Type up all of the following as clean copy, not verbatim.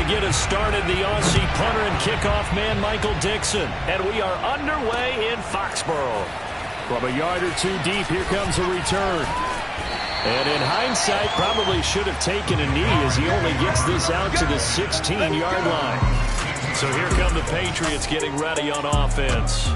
get us started, the Aussie punter and kickoff man, Michael Dixon. And we are underway in Foxborough. From a yard or two deep, here comes a return. And in hindsight, probably should have taken a knee as he only gets this out to the 16-yard line. So here come the Patriots getting ready on offense.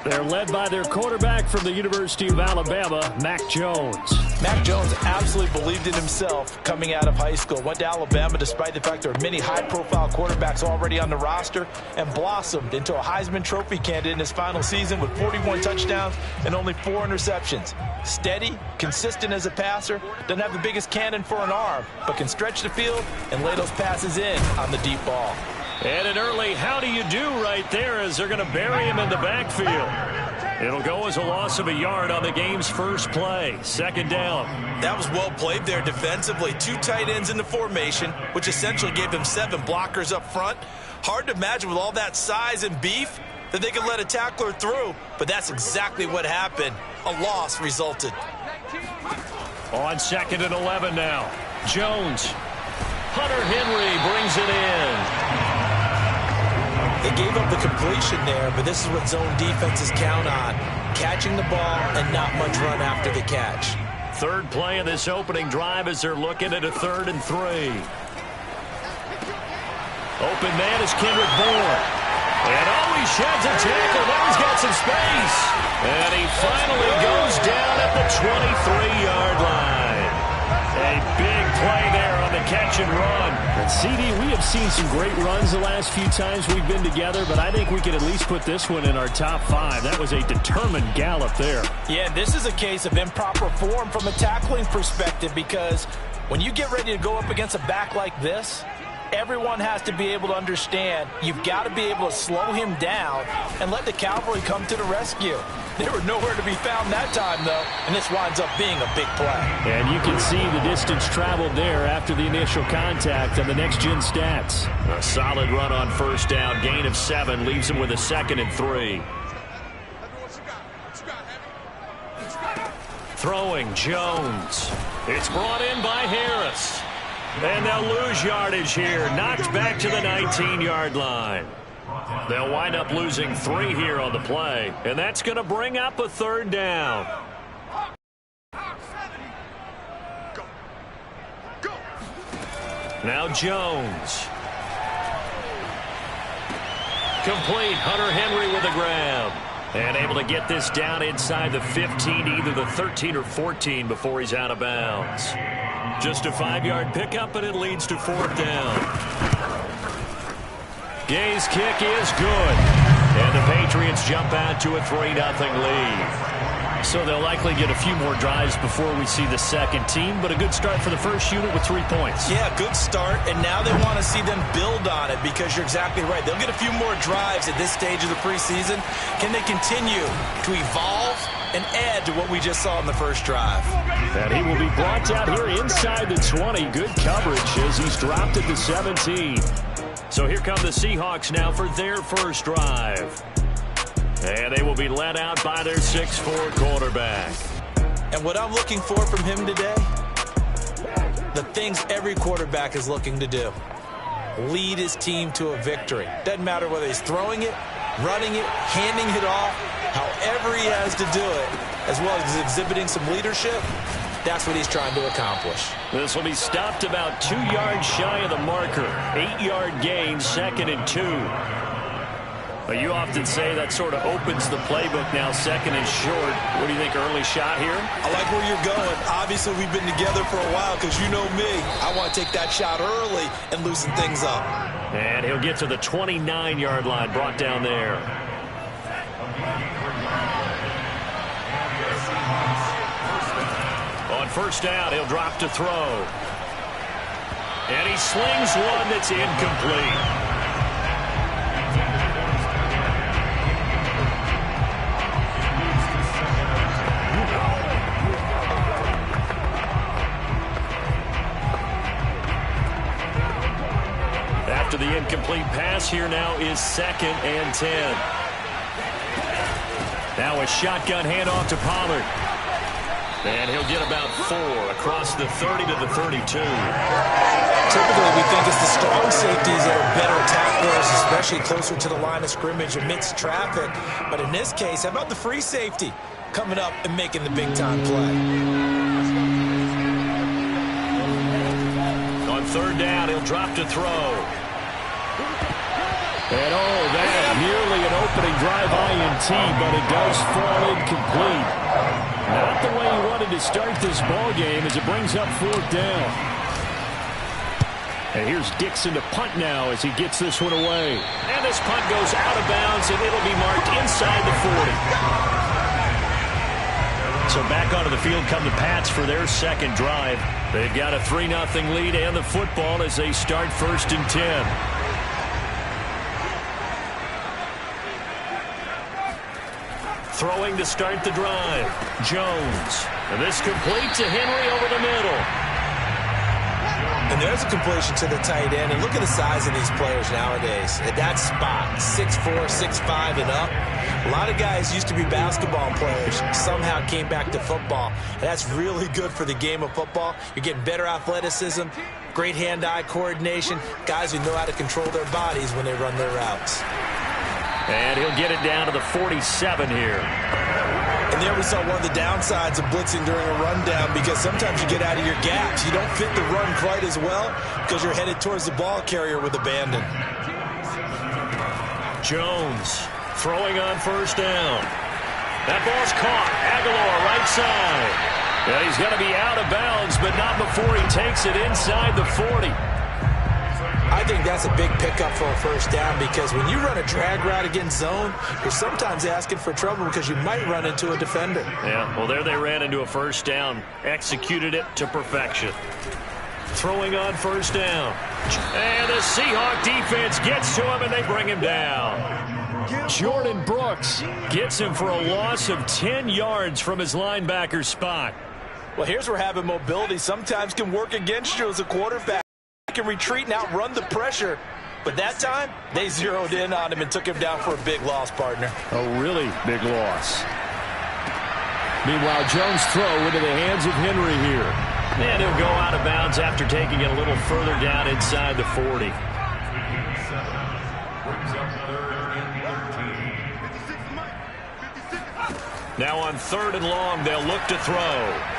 They're led by their quarterback from the University of Alabama, Mac Jones. Mac Jones absolutely believed in himself coming out of high school. Went to Alabama despite the fact there are many high-profile quarterbacks already on the roster and blossomed into a Heisman Trophy candidate in his final season with 41 touchdowns and only 4 interceptions. Steady, consistent as a passer, doesn't have the biggest cannon for an arm, but can stretch the field and lay those passes in on the deep ball. And an early how do you do right there as they're going to bury him in the backfield. It'll go as a loss of a yard on the game's first play. Second down. That was well played there defensively. 2 tight ends in the formation, which essentially gave them 7 blockers up front. Hard to imagine with all that size and beef that they could let a tackler through, but that's exactly what happened. A loss resulted. On 2nd and 11 now. Jones. Hunter Henry brings it in. They gave up the completion there, but this is what zone defenses count on. Catching the ball and not much run after the catch. Third play of this opening drive as they're looking at a 3rd and 3. Open man is Kendrick Bourne. And he sheds a tackle. Now he's got some space. And he finally goes down at the 23-yard line. A big play there on the catch and run. And CD, we have seen some great runs the last few times we've been together, but I think we can at least put this one in our top 5. That was a determined gallop there. Yeah, this is a case of improper form from a tackling perspective, because when you get ready to go up against a back like this, everyone has to be able to understand you've got to be able to slow him down and let the cavalry come to the rescue. They were nowhere to be found that time, though, and this winds up being a big play. And you can see the distance traveled there after the initial contact on the next-gen stats. A solid run on first down, gain of 7, leaves him with a 2nd and 3. Throwing, Jones. It's brought in by Harris. And they'll lose yardage here, knocked back to the 19-yard line. They'll wind up losing 3 here on the play, and that's going to bring up a 3rd down. Now Jones. Complete. Hunter Henry with a grab. And able to get this down inside the 15 to either the 13 or 14 before he's out of bounds. Just a 5-yard pickup, and it leads to 4th down. Gay's kick is good. And the Patriots jump out to a 3-0 lead. So they'll likely get a few more drives before we see the second team, but a good start for the first unit with 3 points. Yeah, good start, and now they want to see them build on it, because you're exactly right. They'll get a few more drives at this stage of the preseason. Can they continue to evolve and add to what we just saw in the first drive? And he will be brought down here inside the 20. Good coverage as he's dropped at the 17. So here come the Seahawks now for their first drive. And they will be led out by their 6'4" quarterback. And what I'm looking for from him today, the things every quarterback is looking to do. Lead his team to a victory. Doesn't matter whether he's throwing it, running it, handing it off, however he has to do it, as well as exhibiting some leadership. That's what he's trying to accomplish. This will be stopped about 2 yards shy of the marker. 8-yard gain, 2nd and 2. But you often say that sort of opens the playbook now, 2nd and short. What do you think, early shot here? I like where you're going. Obviously, we've been together for a while, because you know me. I want to take that shot early and loosen things up. And he'll get to the 29-yard line, brought down there. On first down, he'll drop to throw. And he slings one that's incomplete. After the incomplete pass, here now is 2nd and 10. Now a shotgun handoff to Pollard. And he'll get about 4 across the 30 to the 32. Typically, we think it's the strong safeties that are better tacklers, especially closer to the line of scrimmage amidst traffic. But in this case, how about the free safety coming up and making the big-time play? On third down, he'll drop to throw. And that nearly an opening drive INT, but it does fall incomplete. Not the way he wanted to start this ball game as it brings up fourth down. And here's Dixon to punt now as he gets this one away. And this punt goes out of bounds, and it'll be marked inside the 40. So back onto the field come the Pats for their second drive. They've got a 3-0 lead and the football as they start 1st and 10. Throwing to start the drive. Jones. And this complete to Henry over the middle. And there's a completion to the tight end. And look at the size of these players nowadays. At that spot, 6'4", 6'5", and up. A lot of guys used to be basketball players, somehow came back to football. And that's really good for the game of football. You're getting better athleticism, great hand-eye coordination, guys who know how to control their bodies when they run their routes. And he'll get it down to the 47 here. And there we saw one of the downsides of blitzing during a rundown, because sometimes you get out of your gaps. You don't fit the run quite as well because you're headed towards the ball carrier with abandon. Jones throwing on first down. That ball's caught. Aguilar right side. Yeah, he's going to be out of bounds, but not before he takes it inside the 40. I think that's a big pickup for a first down, because when you run a drag route against zone, you're sometimes asking for trouble because you might run into a defender. Yeah, well, there they ran into a first down. Executed it to perfection. Throwing on first down. And the Seahawks defense gets to him, and they bring him down. Jordan Brooks gets him for a loss of 10 yards from his linebacker spot. Well, here's where having mobility sometimes can work against you as a quarterback. Can retreat and outrun the pressure, but that time they zeroed in on him and took him down for a big loss, partner. A really big loss. Meanwhile, Jones' throw into the hands of Henry here, and he'll go out of bounds after taking it a little further down inside the 40. Now on 3rd and long, they'll look to throw.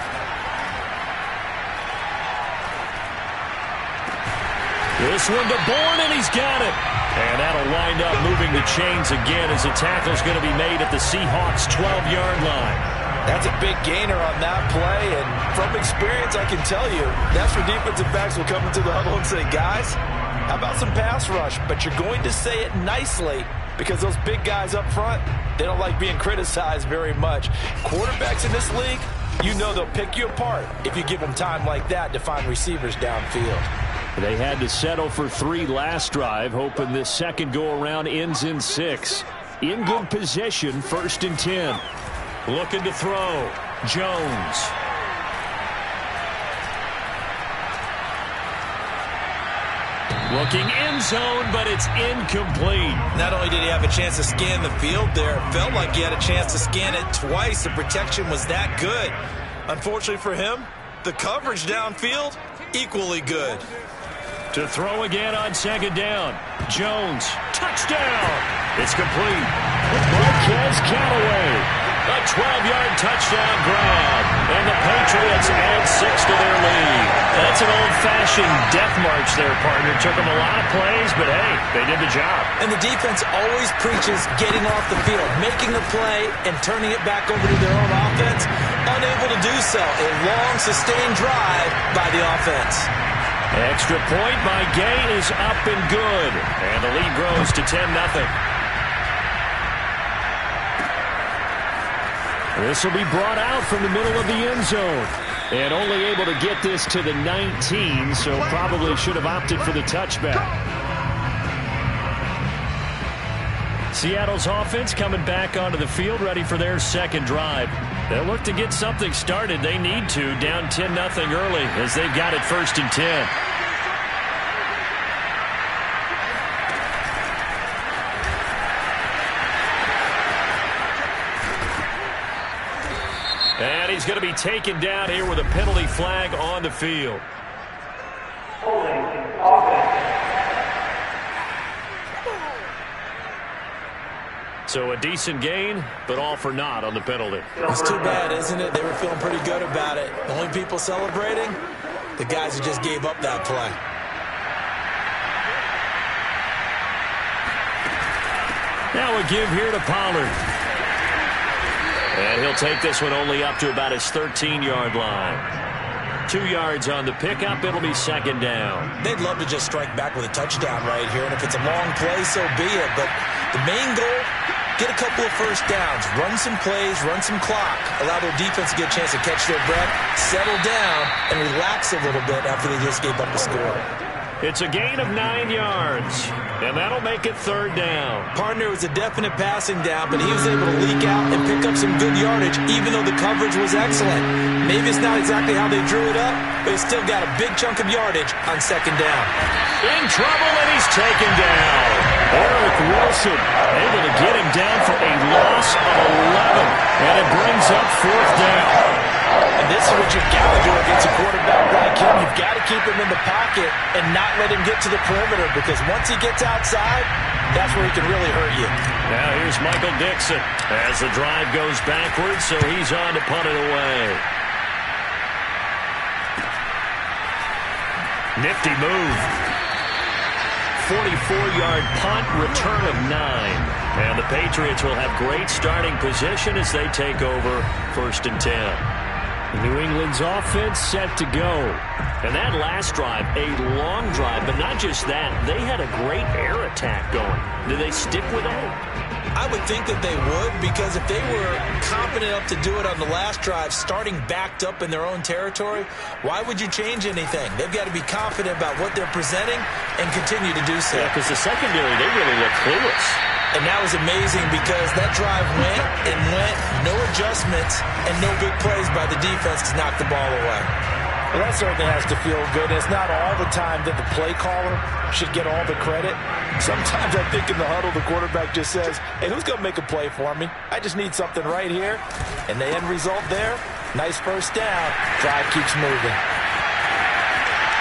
This one to Bourne, and he's got it. And that'll wind up moving the chains again as the tackle's going to be made at the Seahawks' 12-yard line. That's a big gainer on that play, and from experience, I can tell you, that's where defensive backs will come into the huddle and say, guys, how about some pass rush? But you're going to say it nicely, because those big guys up front, they don't like being criticized very much. Quarterbacks in this league, you know they'll pick you apart if you give them time like that to find receivers downfield. They had to settle for 3 last drive, hoping this second go-around ends in 6. In good position, 1st and 10. Looking to throw. Jones. Looking end zone, but it's incomplete. Not only did he have a chance to scan the field there, it felt like he had a chance to scan it twice. The protection was that good. Unfortunately for him, the coverage downfield, equally good. To throw again on 2nd down. Jones, touchdown. It's complete. Marquez Callaway. A 12-yard touchdown grab. And the Patriots add 6 to their lead. That's an old-fashioned death march there, partner. Took them a lot of plays, but hey, they did the job. And the defense always preaches getting off the field, making the play, and turning it back over to their own offense. Unable to do so. A long, sustained drive by the offense. Extra point by Gay is up and good. And the lead grows to 10-0. This will be brought out from the middle of the end zone. And only able to get this to the 19, so probably should have opted for the touchback. Seattle's offense coming back onto the field, ready for their second drive. They'll look to get something started. They need to, down 10-0 early as they've got it 1st and 10. And he's going to be taken down here with a penalty flag on the field. So a decent gain, but all for naught on the penalty. It's too bad, isn't it? They were feeling pretty good about it. The only people celebrating, the guys who just gave up that play. Now a give here to Pollard. And he'll take this one only up to about his 13-yard line. 2 yards on the pickup. It'll be second down. They'd love to just strike back with a touchdown right here, and if it's a long play, so be it. But the main goal, get a couple of first downs, run some plays, run some clock, allow their defense to get a chance to catch their breath, settle down, and relax a little bit after they just gave up a score. It's a gain of 9 yards, and that'll make it third down. Partner was a definite passing down, but he was able to leak out and pick up some good yardage, even though the coverage was excellent. Maybe it's not exactly how they drew it up, but he's still got a big chunk of yardage on second down. In trouble, and he's taken down. Eric Wilson able to get him down for a loss of 11, and it brings up fourth down. And this is what you've got to do against a quarterback like him. You've got to keep him in the pocket and not let him get to the perimeter, because once he gets outside, that's where he can really hurt you. Now here's Michael Dixon as the drive goes backwards, so he's on to punt it away. Nifty move. 44-yard punt, return of 9. And the Patriots will have great starting position as they take over first and 10. New England's offense set to go. And that last drive, a long drive, but not just that. They had a great air attack going. Do they stick with that? I would think that they would, because if they were confident enough to do it on the last drive, starting backed up in their own territory, why would you change anything? They've got to be confident about what they're presenting and continue to do so. Yeah, because the secondary, they really look clueless. And that was amazing, because that drive went and went, no adjustments, and no big plays by the defense to knock the ball away. Well, that certainly has to feel good. It's not all the time that the play caller should get all the credit. Sometimes I think in the huddle, the quarterback just says, hey, who's going to make a play for me? I just need something right here. And the end result there, nice first down. Drive keeps moving.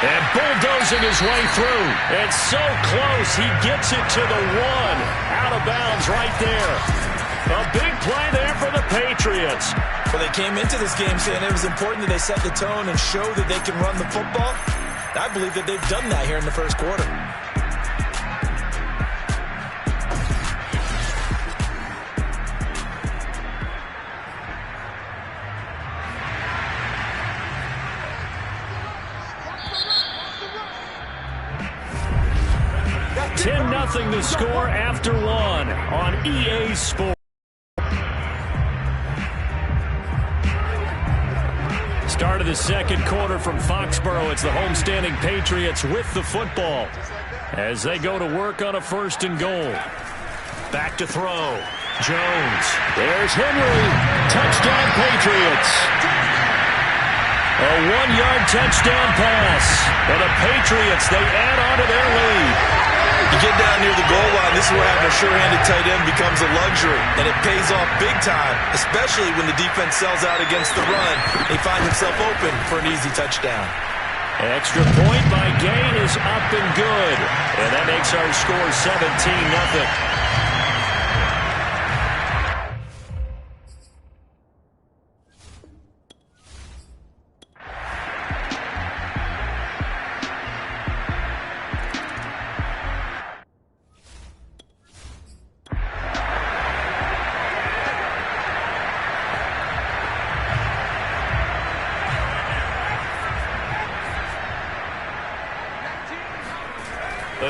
And bulldozing his way through. And so close, he gets it to the 1. Out of bounds right there. A big play there for the Patriots. Well, they came into this game saying it was important that they set the tone and show that they can run the football. I believe that they've done that here in the first quarter. Nothing to score after 1 on EA Sports. Start of the second quarter from Foxborough. It's the homestanding Patriots with the football as they go to work on a first and goal. Back to throw. Jones. There's Henry. Touchdown Patriots. A 1-yard touchdown pass. And the Patriots, they add on to their lead. You get down near the goal line, this is where having a sure-handed tight end becomes a luxury, and it pays off big time, especially when the defense sells out against the run. He finds himself open for an easy touchdown. Extra point by Gay is up and good, and that makes our score 17-0.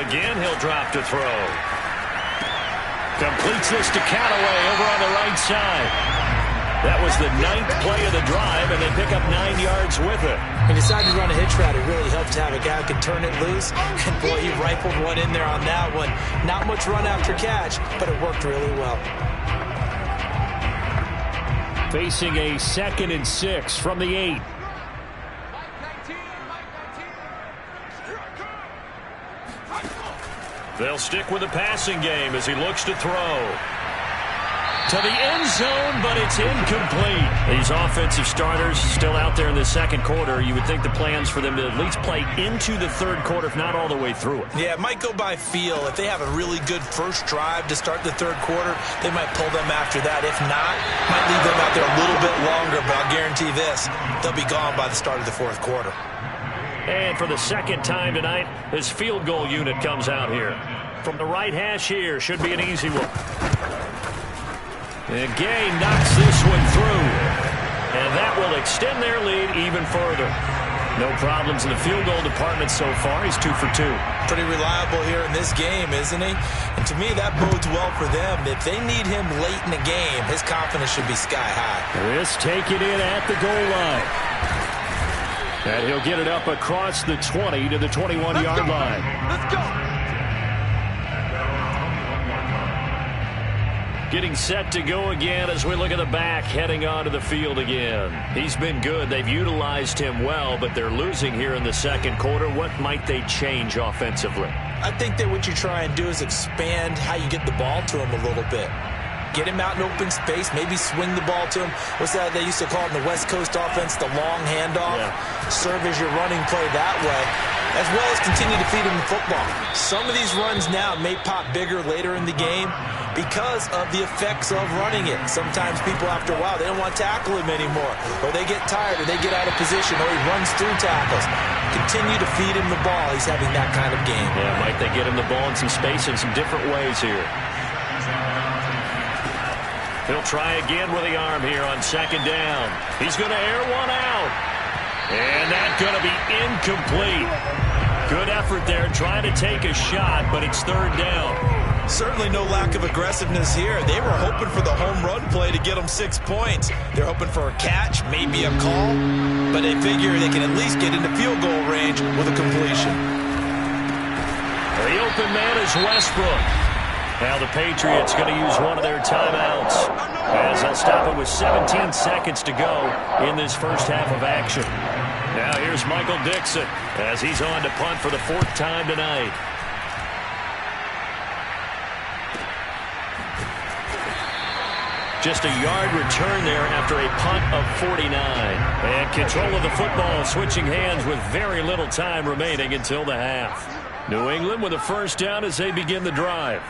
Again, he'll drop to throw. Completes this to Callaway over on the right side. That was the 9th play of the drive, and they pick up 9 yards with it. He decided to run a hitch route. It really helped to have a guy who can turn it loose. And, boy, he rifled one in there on that one. Not much run after catch, but it worked really well. Facing a 2nd and 6 from the 8. They'll stick with the passing game as he looks to throw. to the end zone, but it's incomplete. These offensive starters still out there in the second quarter. You would think the plans for them to at least play into the third quarter, if not all the way through it. Yeah, it might go by feel. If they have a really good first drive to start the third quarter, they might pull them after that. If not, might leave them out there a little bit longer, but I'll guarantee this, they'll be gone by the start of the fourth quarter. And for the second time tonight, his field goal unit comes out here. From the right hash here, should be an easy one. And Gay knocks this one through. And that will extend their lead even further. No problems in the field goal department so far. He's 2 for 2. Pretty reliable here in this game, isn't he? And to me, that bodes well for them. If they need him late in the game, his confidence should be sky high. This taken in at the goal line. And he'll get it up across the 20 to the 21-yard line. Let's go. Getting set to go again as we look at the back, heading onto the field again. He's been good. They've utilized him well, but they're losing here in the second quarter. What might they change offensively? I think that what you try and do is expand how you get the ball to him a little bit. Get him out in open space, maybe swing the ball to him. What's that they used to call it in the West Coast offense, the long handoff? Yeah. Serve as your running play that way, as well as continue to feed him the football. Some of these runs now may pop bigger later in the game because of the effects of running it. Sometimes people, after a while, they don't want to tackle him anymore, or they get tired, or they get out of position, or he runs through tackles. Continue to feed him the ball. He's having that kind of game. Yeah, might they get him the ball in some space in some different ways here. He'll try again with the arm here on second down. He's going to air one out. And that's going to be incomplete. Good effort there, trying to take a shot, but it's third down. Certainly no lack of aggressiveness here. They were hoping for the home run play to get them 6 points. They're hoping for a catch, maybe a call, but they figure they can at least get into field goal range with a completion. The open man is Westbrook. Now the Patriots going to use one of their timeouts as they'll stop it with 17 seconds to go in this first half of action. Now here's Michael Dixon as he's on to punt for the 4th time tonight. Just a yard return there after a punt of 49. And control of the football switching hands with very little time remaining until the half. New England with a first down as they begin the drive.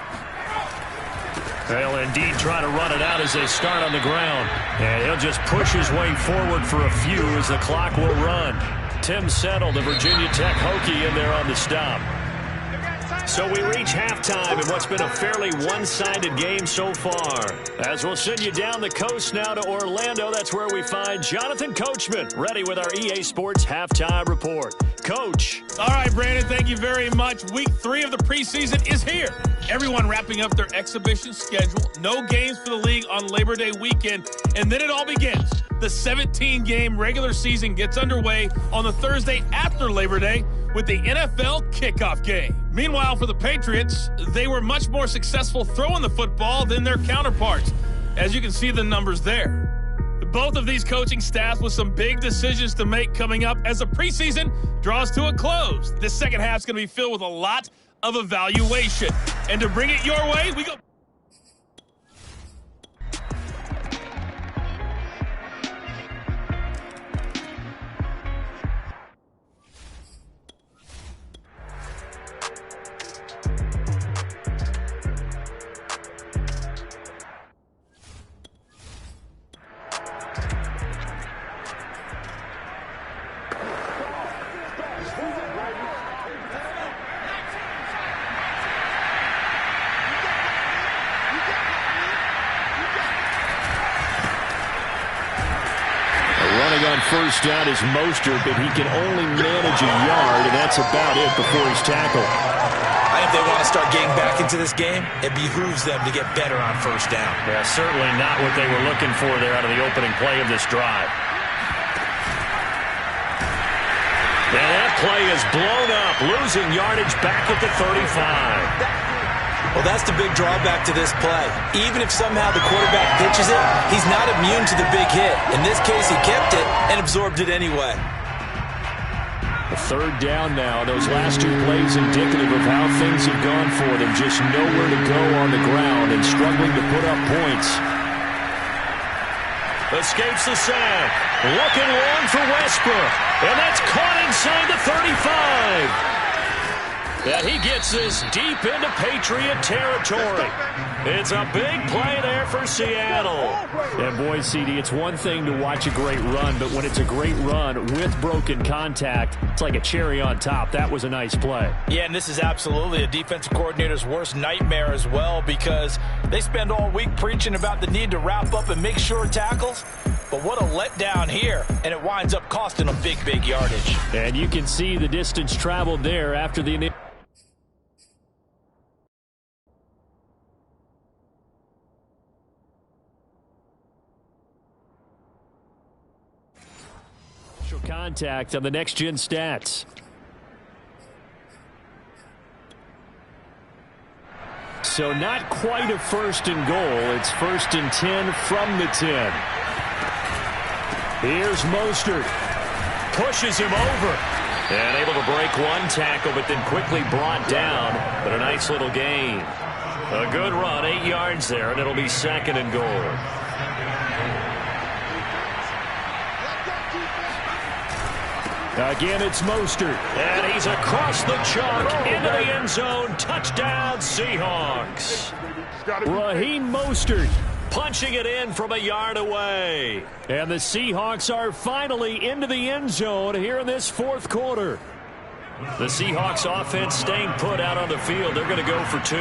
They'll indeed try to run it out as they start on the ground. And he'll just push his way forward for a few as the clock will run. Tim Settle, the Virginia Tech Hokie, in there on the stop. So we reach halftime in what's been a fairly one-sided game so far. As we'll send you down the coast now to Orlando, that's where we find Jonathan Coachman ready with our EA Sports Halftime Report. Coach. All right, Brandon, thank you very much. Week 3 of the preseason is here. Everyone wrapping up their exhibition schedule. No games for the league on Labor Day weekend, and then it all begins. The 17-game regular season gets underway on the Thursday after Labor Day with the NFL kickoff game. Meanwhile, for the Patriots, they were much more successful throwing the football than their counterparts, as you can see the numbers there. Both of these coaching staffs with some big decisions to make coming up as the preseason draws to a close. This second half is going to be filled with a lot of evaluation. And to bring it your way, we go. First down is Mostert, but he can only manage a yard, and that's about it before he's tackled. I think if they want to start getting back into this game, it behooves them to get better on first down. Yeah, certainly not what they were looking for there out of the opening play of this drive. And that play is blown up, losing yardage back at the 35. Well, that's the big drawback to this play. Even if somehow the quarterback pitches it, he's not immune to the big hit. In this case, he kept it and absorbed it anyway. A third down now. Those last 2 plays indicative of how things have gone for them. Just nowhere to go on the ground and struggling to put up points. Escapes the sack. Looking long for Westbrook. And that's caught inside the 35. And he gets this deep into Patriot territory. It's a big play there for Seattle. And boy, CD, it's one thing to watch a great run, but when it's a great run with broken contact, it's like a cherry on top. That was a nice play. Yeah, and this is absolutely a defensive coordinator's worst nightmare as well, because they spend all week preaching about the need to wrap up and make sure tackles. But what a letdown here, and it winds up costing them big yardage. And you can see the distance traveled there after the initial. Contact on the next-gen stats. So not quite a first and goal. It's 1st and 10 from the 10. Here's Mostert. Pushes him over. And able to break one tackle, but then quickly brought down. But a nice little gain. A good run, 8 yards there, and it'll be 2nd and goal. Again, it's Mostert. And he's across the chalk into the end zone. Touchdown, Seahawks. Raheem Mostert punching it in from a yard away. And the Seahawks are finally into the end zone here in this 4th quarter. The Seahawks offense staying put out on the field. They're going to go for 2.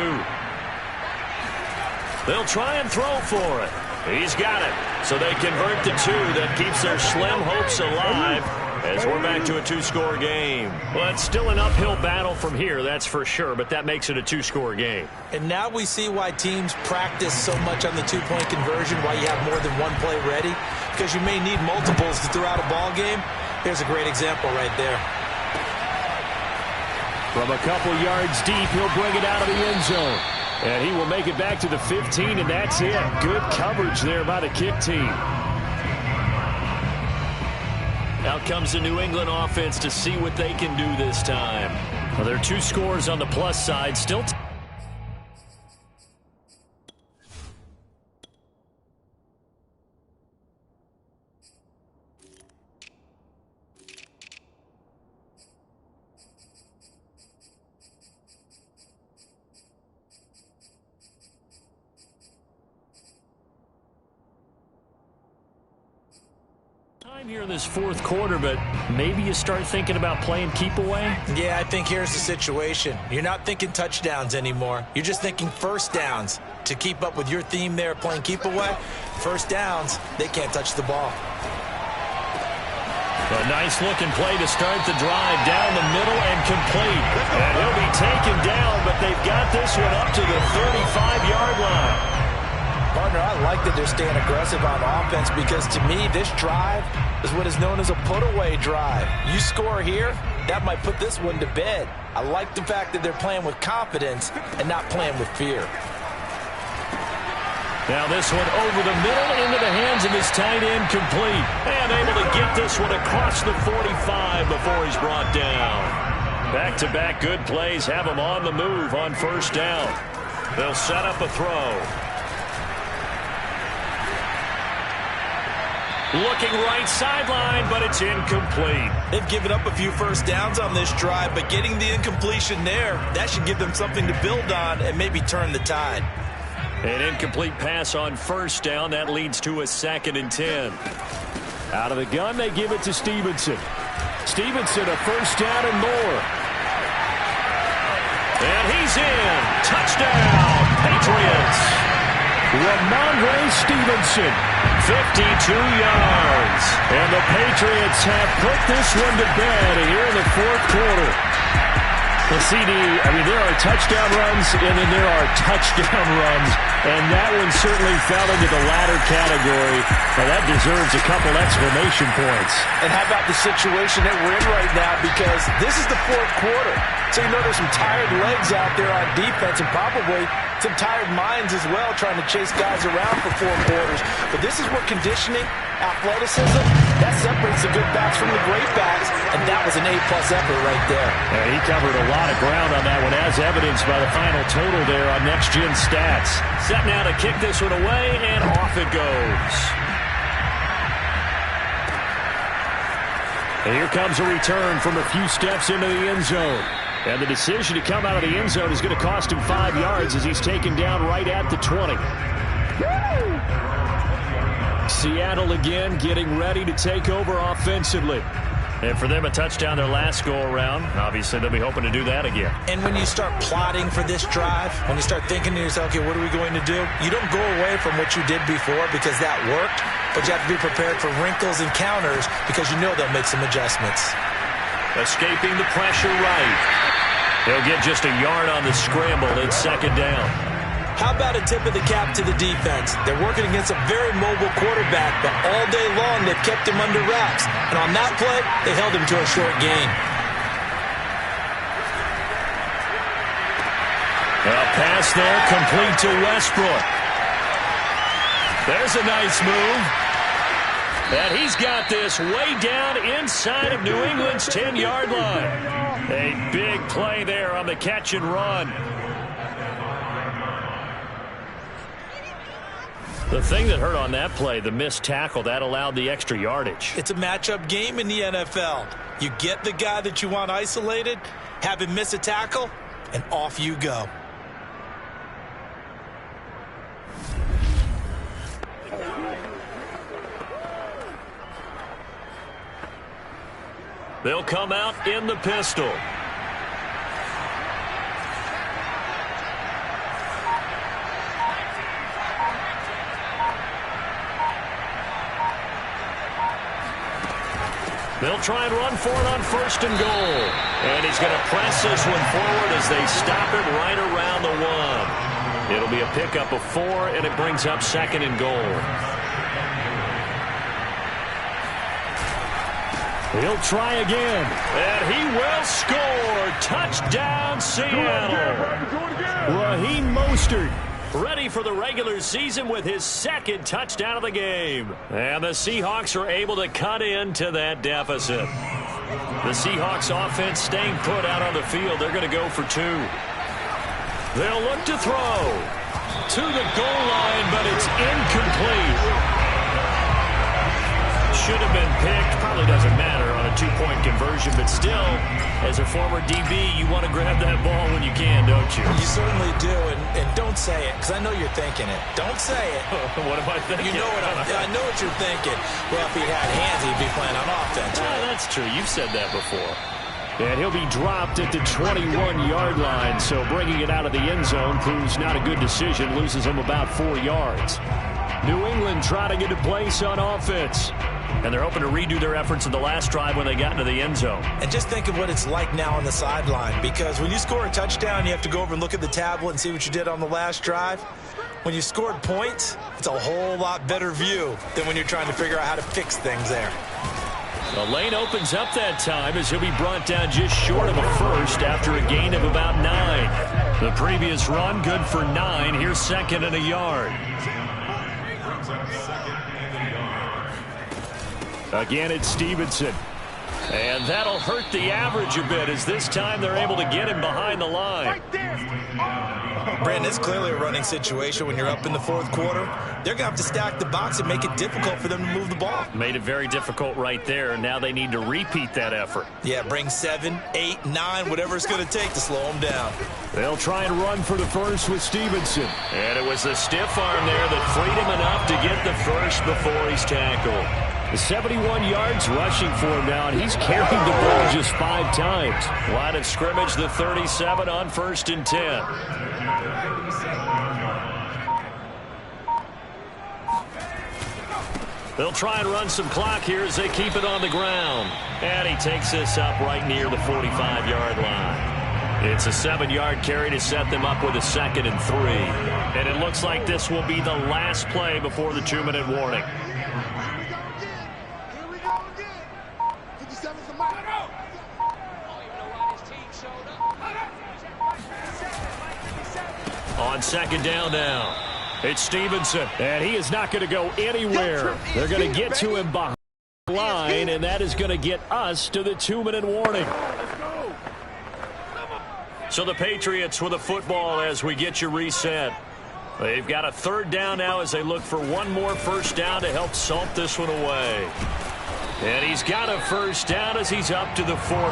They'll try and throw for it. He's got it. So they convert the 2. That keeps their slim hopes alive as we're back to a 2-score game. Well, it's still an uphill battle from here, that's for sure, but that makes it a 2-score game. And now we see why teams practice so much on the 2-point conversion, why you have more than one play ready, because you may need multiples to throw out a ball game. Here's a great example right there. From a couple yards deep, he'll bring it out of the end zone. And he will make it back to the 15, and that's it. Good coverage there by the kick team. Out comes the New England offense to see what they can do this time. Well, there are 2 scores on the plus side. Still here in this 4th quarter, but maybe you start thinking about playing keep away? Yeah, I think here's the situation. You're not thinking touchdowns anymore. You're just thinking first downs. To keep up with your theme there, playing keep away, first downs, they can't touch the ball. A nice looking play to start the drive down the middle and complete. And he'll be taken down, but they've got this one up to the 35-yard line. Partner, I like that they're staying aggressive on offense, because to me, this drive is what is known as a put-away drive. You score here, that might put this one to bed. I like the fact that they're playing with confidence and not playing with fear. Now this one over the middle into the hands of his tight end, complete. And able to get this one across the 45 before he's brought down. Back-to-back good plays have him on the move on first down. They'll set up a throw. Looking right sideline, but it's incomplete. They've given up a few first downs on this drive, but getting the incompletion there, that should give them something to build on and maybe turn the tide. An incomplete pass on first down. That leads to a 2nd and 10. Out of the gun, they give it to Stevenson. Stevenson, a first down and more. And he's in. Touchdown, Patriots. Ramondre Stevenson, 52 yards. And the Patriots have put this one to bed here in the 4th quarter. Well, CD, I mean, there are touchdown runs, and then there are touchdown runs, and that one certainly fell into the latter category. Now, that deserves a couple exclamation points. And how about the situation that we're in right now, because this is the 4th quarter. So you know there's some tired legs out there on defense, and probably some tired minds as well, trying to chase guys around for 4 quarters. But this is where conditioning, athleticism, that separates the good backs from the great backs, and that was an A-plus effort right there. Yeah, he covered a lot of ground on that one, as evidenced by the final total there on next-gen stats. Set now to kick this one away, and off it goes. And here comes a return from a few steps into the end zone. And the decision to come out of the end zone is going to cost him 5 yards as he's taken down right at the 20. Seattle again getting ready to take over offensively. And for them, a touchdown their last go-around. Obviously, they'll be hoping to do that again. And when you start plotting for this drive, when you start thinking to yourself, okay, what are we going to do? You don't go away from what you did before because that worked, but you have to be prepared for wrinkles and counters because you know they'll make some adjustments. Escaping the pressure right. He'll get just a yard on the scramble. It's second down. How about a tip of the cap to the defense? They're working against a very mobile quarterback, but all day long they've kept him under wraps. And on that play, they held him to a short gain. A pass there, complete to Westbrook. There's a nice move. And he's got this way down inside of New England's 10-yard line. A big play there on the catch and run. The thing that hurt on that play, the missed tackle, that allowed the extra yardage. It's a matchup game in the NFL. You get the guy that you want isolated, have him miss a tackle, and off you go. They'll come out in the pistol. They'll try and run for it on first and goal. And he's going to press this one forward as they stop it right around the 1. It'll be a pickup of 4, and it brings up second and goal. He'll try again. And he will score. Touchdown, Seattle. Raheem Mostert, ready for the regular season with his second touchdown of the game. And the Seahawks are able to cut into that deficit. The Seahawks offense staying put out on the field. They're going to go for 2. They'll look to throw to the goal line, but it's incomplete. Should have been picked. Probably doesn't matter on a 2-point conversion, but still, as a former DB, you want to grab that ball when you can, don't you? You certainly do, and don't say it, because I know you're thinking it. Don't say it. What am I thinking? You know what I know what you're thinking. Well, if he had hands, he'd be playing on offense. Right? That's true. You've said that before. and he'll be dropped at the 21-yard line, so bringing it out of the end zone proves not a good decision, loses him about 4 yards. New England trying to get a place on offense. And they're hoping to redo their efforts in the last drive when they got into the end zone. And just think of what it's like now on the sideline, because when you score a touchdown, you have to go over and look at the tablet and see what you did on the last drive. When you scored points, it's a whole lot better view than when you're trying to figure out how to fix things there. The lane opens up that time as he'll be brought down just short of a first after a gain of about 9. The previous run good for 9. Here's second and a yard. Again, it's Stevenson. And that'll hurt the average a bit as this time they're able to get him behind the line. Brandon, it's clearly a running situation when you're up in the fourth quarter. They're going to have to stack the box and make it difficult for them to move the ball. Made it very difficult right there. Now they need to repeat that effort. Yeah, bring 7, 8, 9, whatever it's going to take to slow them down. They'll try and run for the first with Stevenson. And it was the stiff arm there that freed him enough to get the first before he's tackled. 71 yards rushing for him now, and he's carried the ball just 5 times. Line of scrimmage, the 37 on 1st and 10. They'll try and run some clock here as they keep it on the ground. And he takes this up right near the 45-yard line. It's a 7-yard carry to set them up with a 2nd and 3. And it looks like this will be the last play before the 2-minute warning. On 2nd down now, it's Stevenson. And he is not going to go anywhere. They're going to get to him behind the line, and that is going to get us to the 2-minute warning. So the Patriots with a football as we get you reset. They've got a 3rd down now as they look for one more first down to help salt this one away. And he's got a first down as he's up to the 48.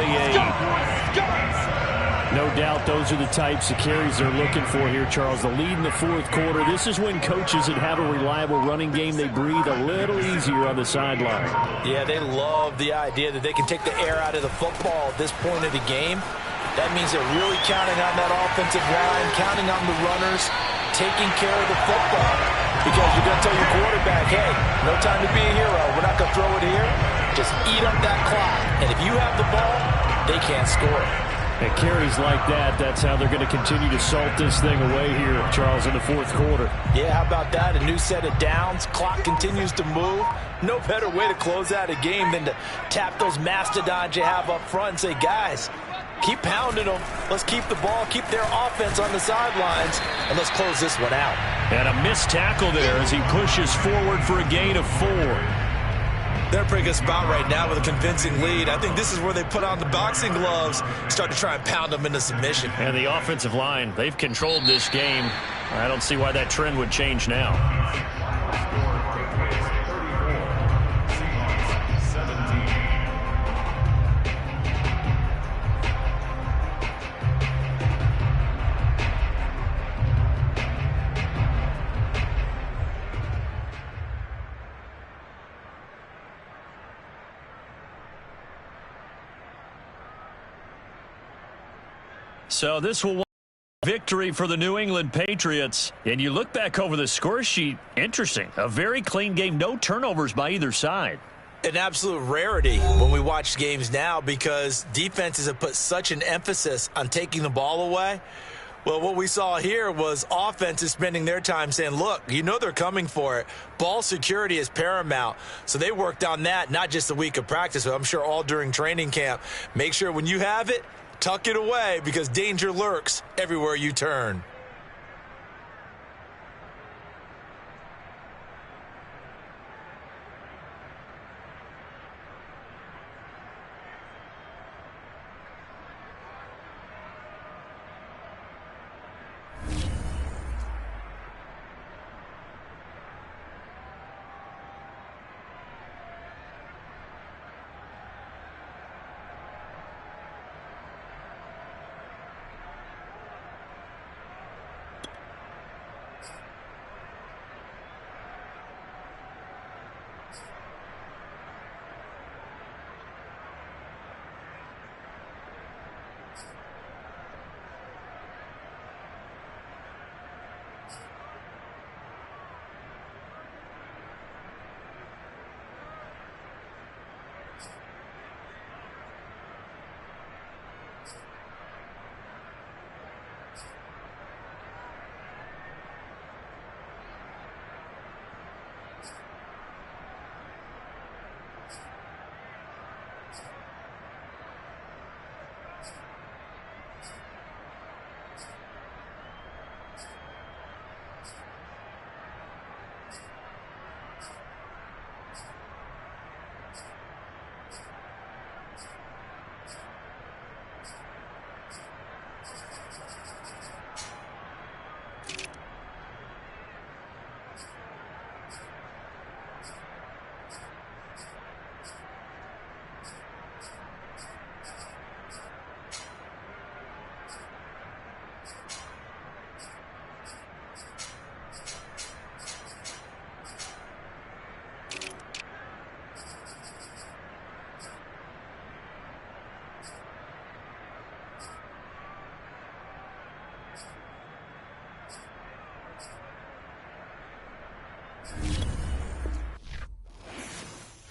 No doubt those are the types of carries they're looking for here, Charles. The lead in the fourth quarter. This is when coaches that have a reliable running game, they breathe a little easier on the sideline. Yeah, they love the idea that they can take the air out of the football at this point of the game. That means they're really counting on that offensive line, counting on the runners, taking care of the football. Because you're going to tell your quarterback, hey, no time to be a hero. We're not going to throw it here. Just eat up that clock. And if you have the ball, they can't score. And carries like that, that's how they're going to continue to salt this thing away here, Charles, in the fourth quarter. Yeah, how about that? A new set of downs. Clock continues to move. No better way to close out a game than to tap those mastodons you have up front and say, guys, keep pounding them. Let's keep the ball, keep their offense on the sidelines, and let's close this one out. And a missed tackle there as he pushes forward for a gain of 4. They're in a pretty good spot right now with a convincing lead. I think this is where they put on the boxing gloves, start to try and pound them into submission. And the offensive line, they've controlled this game. I don't see why that trend would change now. So this will victory for the New England Patriots. And you look back over the score sheet, interesting. A very clean game, no turnovers by either side. An absolute rarity when we watch games now because defenses have put such an emphasis on taking the ball away. Well, what we saw here was offenses spending their time saying, look, you know they're coming for it. Ball security is paramount. So they worked on that, not just a week of practice, but I'm sure all during training camp. Make sure when you have it, tuck it away because danger lurks everywhere you turn.